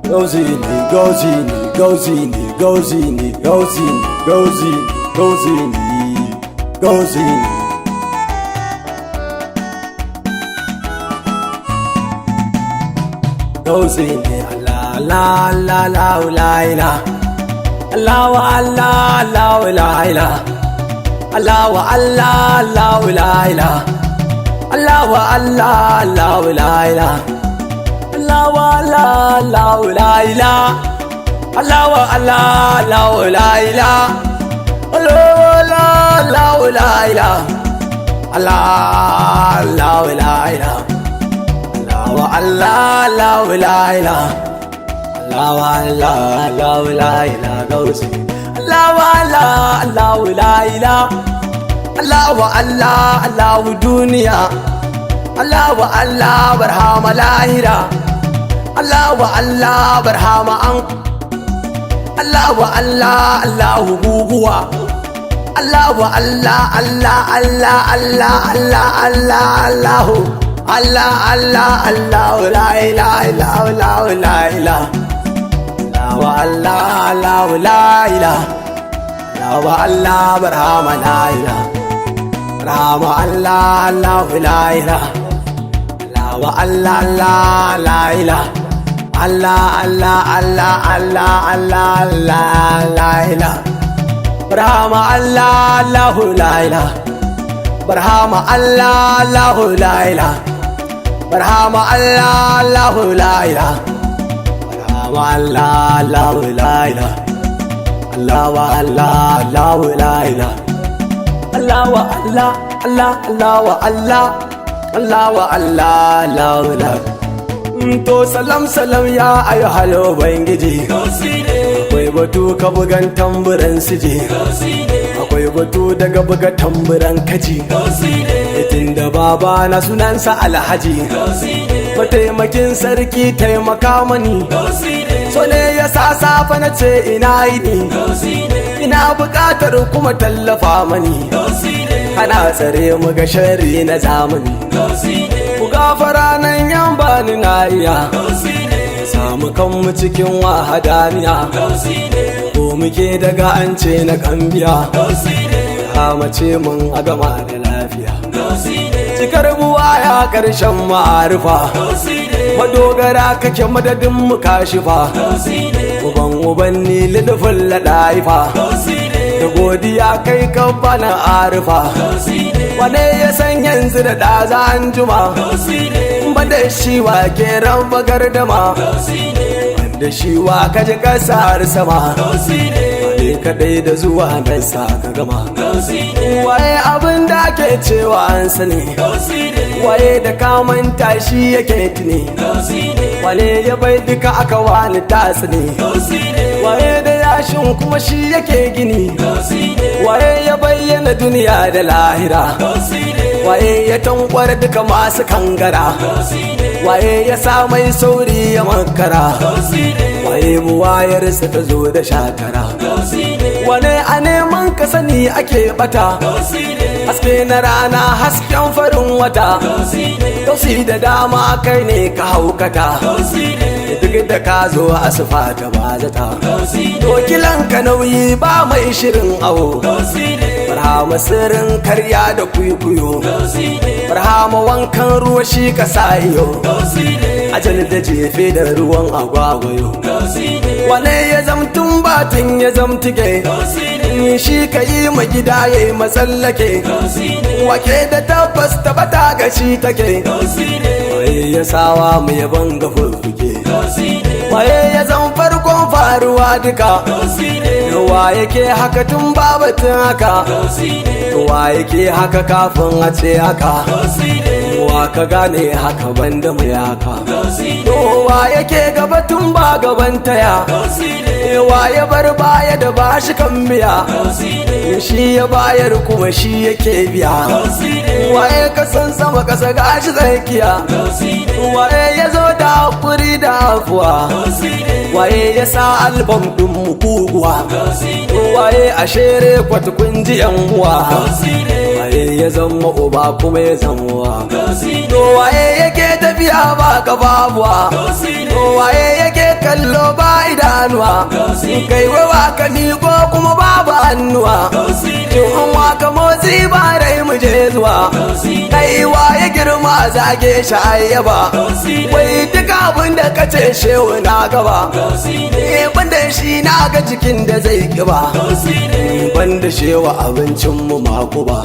Gozini, Gozini, Gozini, Gozini, Gozini, Gozini, Gozini, Gozini. Gozini, Allah, Allah, Allah, Allah, Allah, Allah, Allah, Allah, Allah, Allah, Allah, Allah, Allah, Allah, Allah, Allah, Allah. Allah wa Allah, Allah la ilaha. Allah wa Allah, Allah la ilaha. Allah la ilaha. Allah la ilaha. Allah wa Allah, Allah la ilaha. Allah wa Allah, Allah la ilaha. Gausi. Allah wa Allah, Allah la ilaha. Allah wa Allah, Allah duniya. Allah wa Allah barhama lahira. Allah wa Allah barhama an. Allah wa Allah Allahu guguwa. Allah wa Allah Allah Allah Allah Allah Allah Allahu Allah Allah Allah la ilaha illallah la ilaha. Allah wa Allah Allah la ilaha. Allah wa Allah barhama la ilaha. Barhama Allah Allah la ilaha. Allah wa Allah Allah la ilaha. Allah, Allah, Allah, Allah, Allah, Allah, la ilaha. Barhama Allah, Allahu la ilaha. Barhama Allah, Allahu la ilaha. Barhama Allah, Allahu la ilaha. Barhama Allah, Allahu la ilaha. Allah wa Allah, Allahu la ilaha. Allah wa Allah, Allah, Allah wa Allah. Allah wa Allah, Allahu la ilaha. To salam salam ya ayo halo bangiji. Akwai batu ka bugan tamburan sije. Akwai batu daga buga tamburan kaji. Tunda baba na sunansa Alhaji. Mataimakin sarki taimaka mani. So ne ya sa safa na ce ina yini. Ina bukatar kuma tallafa mani. Ana tsare mu ga shari na zamani. Ku gafara nan yan bani na iya. Samu kanmu cikin wahadaniya. Ko muke daga an ce na kambiya. Mace mun a gama da lafiya. Cikar buwa ya karshen ma'arufa. Madogara kake madadin mu kashifa. Uban ni lidufin laɗaifa. Da godiya kai kan bana arifa. Wane ya san yanzu da ɗaza an juma. Banda shi wa ke ran bagar dama. Banda shi wa kaji ƙasar sama. Wane kaɗai da zuwa nan sa ka gama. Waye abin da ke cewa an sani. Waye da kamanta shi yake tuni. Wane ya bai duka aka wani tasiri. Waye da yashin kuma shi yake gini. Waye ya bayyana duniya da lahira. Waye ya tankwar duka masu kangara. Waye ya sa mai sauri ya makara. Waye buwayarsa ta zo da shakara. Wane a neman ka sani ake bata. Haske na rana hasken farin wata. Gausi da dama kai ne ka haukata. Duk da ka zo asufa ta bazata. Dokilan ka nauyi ba mai shirin awo. Barhama sirrin karya da kuikuyo. Barhama wankan ruwa shi ka sa iyo. Ajal da jefe da ruwan agwagwayo. Wane ya zamtun batun ya zamtige. Shi ka yi ma gida ya yi matsallake. Wake da tabbas tabbata ga shi take. Waye ya sawa mu yaban ga furfuke. Waye ya zan farkon faruwa duka. Wa yake haka tun babatun haka. Wa yake haka kafin a ce haka. Wa ka gane haka banda mai haka. Wa yake gaba tun ba gaban taya. Wa ya bar baya da ba shi kan biya. Shi ya bayar kuma shi yake biya. Waye ka san sama kasa gashi tsakiya. Waye ya zo da hakuri da afuwa. Waye ya sa albam din mu kuguwa. Waye a shere kwata kunji yan uwa. Waye ya zama uba kuma ya zama wa. Waye yake tafiya ba kafafuwa. Waye yake kallo ba idanuwa, kai wawa ka miƙo kuma babu hannuwa, in waka motsi ba rai mu je zuwa, kai ya girma zage shi ayyaba, wai duk abin da ka ce shehu na gaba, banda shi na ga jikin da zai kiba, banda shewa abincin mu mako ba,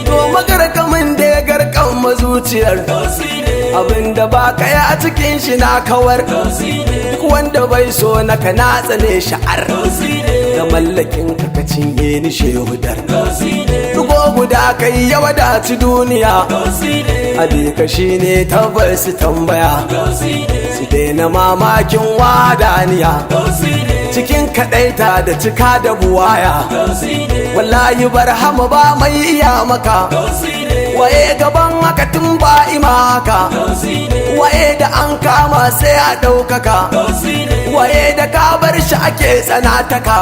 to magarkamin da ya garkan mazuciyar, abinda ba kaya a cikin shi na kawar, duk wanda bai so na ka na tsane sha'ar, da mallakin ka cinye ni shehudar, dugo guda kai ya wadaci duniya, abika shi ne tabbas su tambaya, su daina mamakin wadaniya, cikin kaɗaita da cika da buwaya, wallahi barhama ba mai iya maka, waye gaban haka tun ba ima haka, waye da an kama sai a ɗaukaka, waye da ka bar shi ake tsanataka,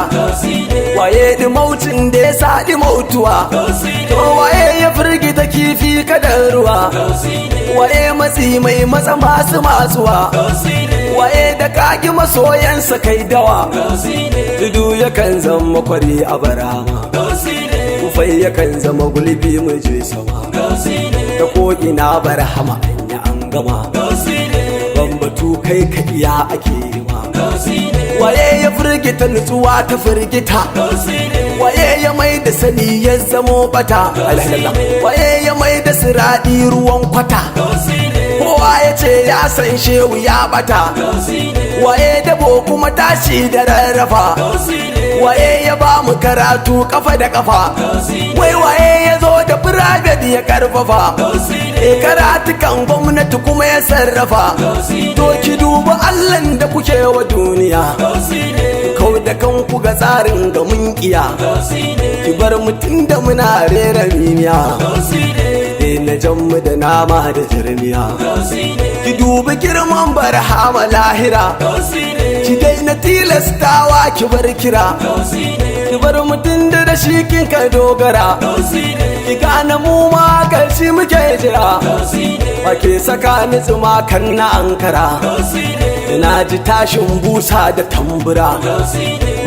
waye dimaucin da ya sa dimautuwa, to waye ya firgita kifi kadar ruwa, waye matsi mai matsa masu masuwa, waye da kagi masoyansa kai dawa, tudu yakan zama kwari a barama, kufai yakan zama gulbi mu je sama, da ko'ina barhama anya an gama, bambatu kai ka iya ake yi ma, waye ya firgita nutsuwa ta firgita, waye ya mai da sani ya zamo bata, waye ya mai da siradi ruwan kwata, kowa ya ce ya san shehu ya bata, waye dabo kuma tashi da rarrafa, waye ya ba mu karatu kafa da kafa, wai waye ya zo da private ya karfafa, karatukan gwamnati kuma ya sarrafa, to ki duba Allahn da kuke wa duniya, kau da kanku ga tsarin ga mun kiya, ki bar mutum da muna rera mimiya, na jammu da nama da jirmiya, ki dubi girman barhama lahira, ki daina tilastawa ki bar kira, ki bar mutum da shi kinka dogara, ki gane mu ma karshe muke jira, wake saka ni tsuma kan na ankara, na ji tashin busa da tambura,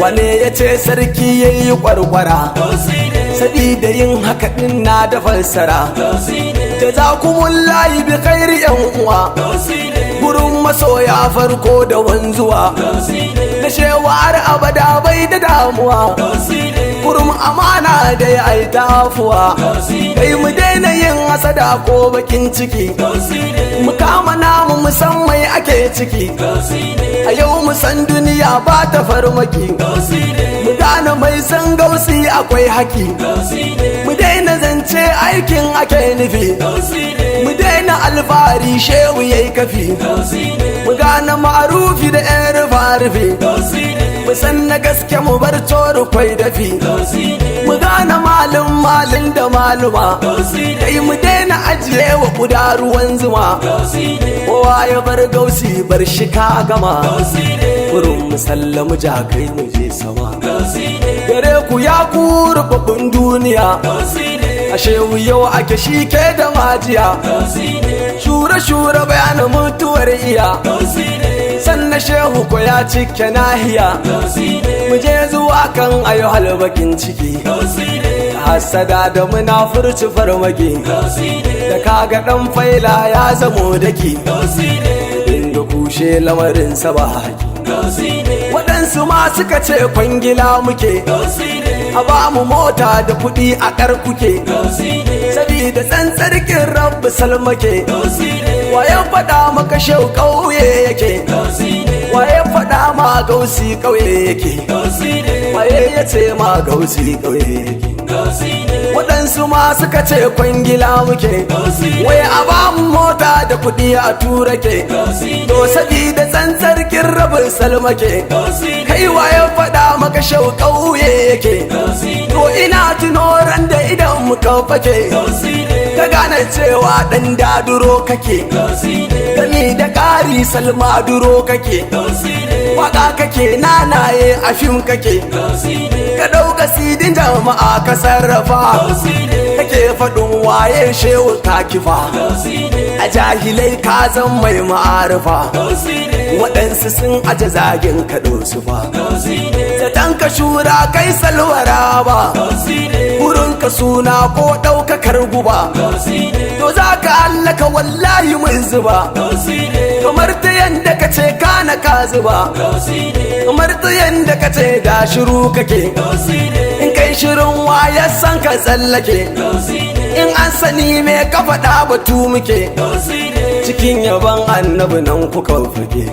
wane ya ce sarki ya yi kwarkwara, sabida yin haka din na da fassara, jazakumullahu bi khairi yan uwa, gurin masoya farko da wanzuwa, da shewar abada bai da damuwa, gurin amana da ya aita afuwa, kai mu daina yin hasada ko bakin ciki, mu kama namu musammai ake ciki, a yau mu san duniya ba ta farmaki, mu gane mai san gausi akwai haki, mu daina zance aikin ake nufi, mu daina alfahari shehu yayi kafi, mu gane ma'arufi da yan rufa-rufi, mu san na gaske mu bar toru kwai dafi, mu gane malin da maluma, kai mu daina ajiye wa kuda ruwan zuma, kowa ya bar gausi bar shi ka gama, wurin musallamu jakai mu je sama, gare ku ya ku rubabbin duniya, ashe yau ake shi ke da majiya, shure bayanin mutuwar iya, sannan shehu ko ya cike nahiya, mu je zuwa kan ayo halbakin ciki, hasada da munafurci farmaki, da kaga dan faila ya zamo daki, inda kushe lamarin sa ba haki, waɗansu ma suka ce kwangila muke, a ba mu mota da kuɗi a ƙar kuke, sabida tsantsarkin rabbi salmake, waye faɗa maka shau ƙauye yake, waye faɗa ma gausi ƙauye yake, waye ya ce ma gausi ƙauye yake, waɗansu ma suka ce kwangila muke, wai a ba mu mota da kuɗi a tura ke, to sabida tsantsarkin rabin salmake, kai waye faɗa maka shau ƙauye yake, to ina tuno ran da idan muka fake, ka gane cewa ɗan daduro kake, gani da ƙari salma duro kake, waka kake nanaye a fim kake, ka ɗauka sidin jama'a ka sarrafa, kake faɗin waye shehu ka kifa, a jahilai ka zan mai ma'arifa, waɗansu sun aje zagin kaɗo su ba zaton ka shura kai salwara ba wurin ka suna ko ɗaukakar guba to za ka hallaka wallahi mun zuba kamar ta yanda ka ce kana ka zuba kamar ta yanda ka ce da shiru kake in kai shirin waya san ka tsallake in an sani me ka faɗa batu muke cikin yaban annabi nan kuka fage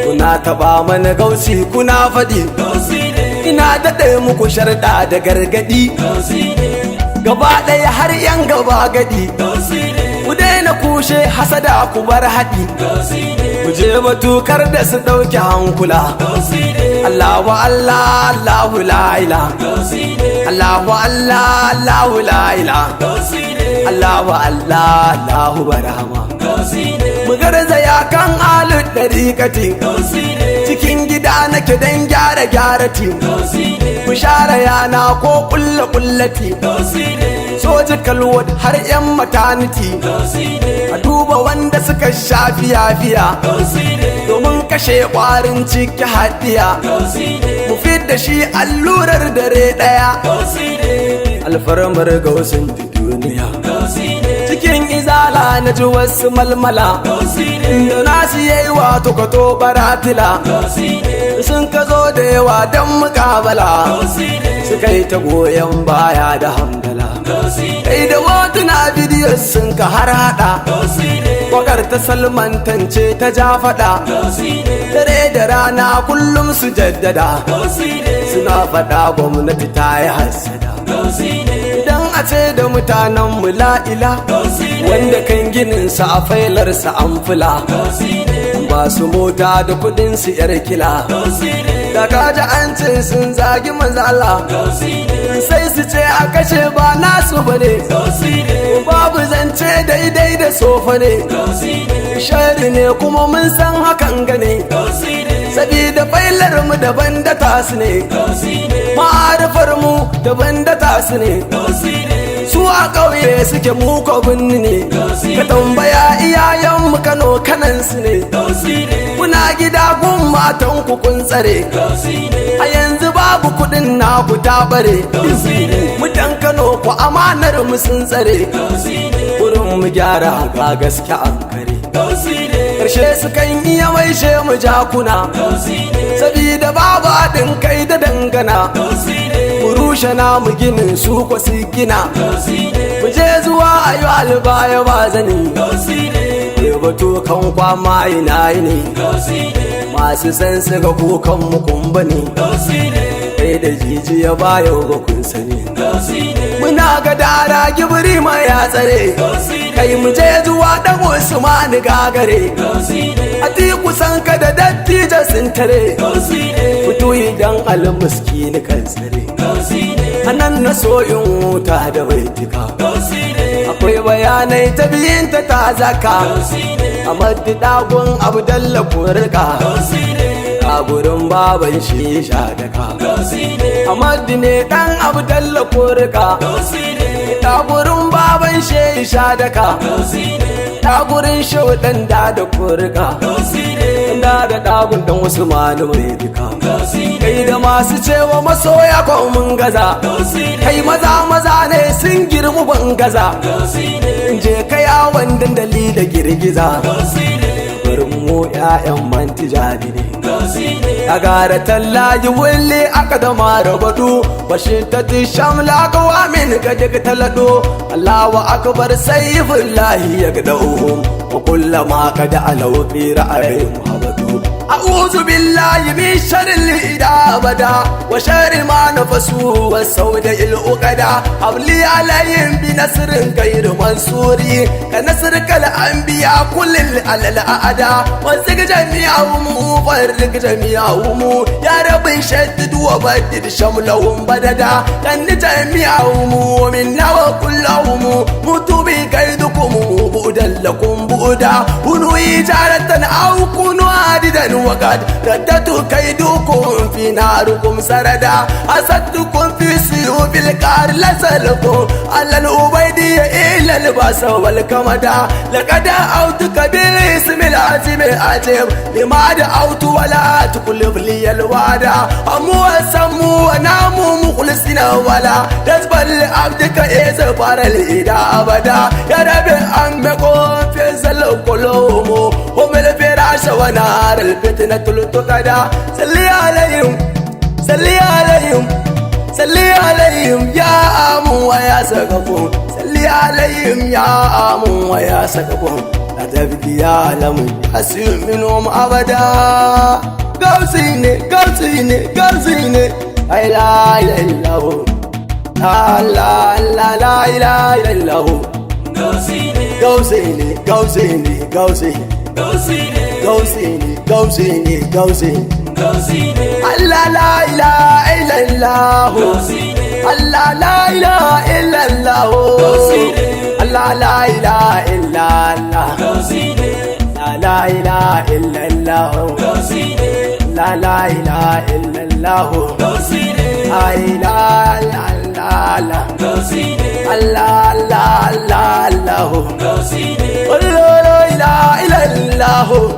kuna taɓa mana gausi kuna faɗi ina daɗe muku sharɗa da gargaɗi gaba ɗaya har yan gaba gadi ku daina kushe hasada ku bar haɗi ku je batukar da su ɗauki hankula Allahu Allah Allahu la ilaha Allahu Allah Allahu la ilaha Allahu Allah Allahu barama mu garzaya kan alud dariƙati cikin gida nake dan gyara tim ku share yana ko kullati surgical ward har yan maternity a duba wanda suka shafi yafiya domin kashe kwarin ciki hadiya mu fidda shi allurar dare daya alfarmar gausin duniya cikin izala na ji wasu malmala da nasu yayi wato kato baratila sun ka zo da yawa don mukabala suka yi ta goyon baya da hamdala kai da hotuna bidiyo sun ka har hada wakar ta salmantance ta ja fada dare da rana kullum su jaddada suna fada gwamnati ta yi hassada idan a ce da mutanen mu la'ila wanda kan gininsa a failarsa an fula ba su mota da kudin su yar kila da kaji an ce sun zagi manzala sai su ce a kashe ba nasu bane babu zance daidai da sofa ne shari ne kuma mun san hakan gane sabida failar mu daban da tasu ne ma'arifar mu daban da tasu ne su a ƙauye suke muka binni ne ka tambaya iyayen mu Kano kanansu ne kuna gida gun matan ku kun tsare a yanzu babu kudin naku ta bare mutan Kano ku amanar mu sun tsare wurin mu gyara ga gaske an kare karshe su kan iya maishe mu jakuna sabida babu haɗin kai da dangana mu rushe namu ginin su ko su gina mu je zuwa ayo albaya ba zani batu kan kwama ina ne masu san su ga kukan mu kumba ne kai da jijiya bayo ga kun sani muna ga dara gibiri ma ya tsare kai mu je zuwa dan Usman gagare a ti kusan ka da dattija sun tare fito idan almuskini kan tsare anan na soyin wuta da baitika akwai bayanai ta biyinta ta zaka a maddi dagun abdalla kurka a gurin baban shi shadaka a maddi ne dan abdalla kurka ta gurin baban shi shadaka ta gurin shaudan da kurka da dagun dan wasu malamai duka kai da masu cewa masoya ko mun gaza kai maza ne sun girmu ban gaza je kai yawon dandali da girgiza barin mu ƴaƴan mantijani ne a gara tallaji wulle aka da mara badu bashin ta tishamla ga wamin ga daga talado Allahu akbar sayfullahi ya gadauhum wa kullama kada alawqi ra'ayin habadu a'udhu billahi min sharril idabada wa sharri ma nafasu wa sauda il uqada habli alayhim bi nasrin ghayr mansuri ka nasr kal anbiya kullil alal aada wa zig jami'ahum farrig jami'ahum ya rabbi shaddid wa badid shamlahum badada kan jami'ahum minna wa kullahum mutubi kaidukum bu'dan lakum bu'da hunu ijaratan aw kunu adidan وقد ردت كيدكم في ناركم سردا أسدتكم في سيوف الكار لسلكم على الأبيدية إلى الباس والكمدا لقد دعوتك بالاسم العظيم العجيب لما دعوت ولا تكلف لي الوعد أمو وسمو ونامو مخلصين ولا تزبل عبدك إذا بار الإيدا أبدا يا ربي أمكم في زل كلهم هم الفراش ونار الفتنة تلتقدا سلي عليهم سلي عليهم سلي عليهم يا أمو ويا سقفون سلي عليهم يا أمو ويا سقفون لا تبكي يا لم حسين منهم أبدا قوسيني قوسيني قوسيني لا إله إلا هو لا لا لا لا إله إلا هو قوسيني قوسيني قوسيني قوسيني قوسيني قوسيني قوسيني الله لا إله إلا الله الله لا إله إلا الله الله لا إله إلا الله لا إله إلا الله لا لا إله إلا الله لا إله إلا الله الله الله الله الله لا إله إلا الله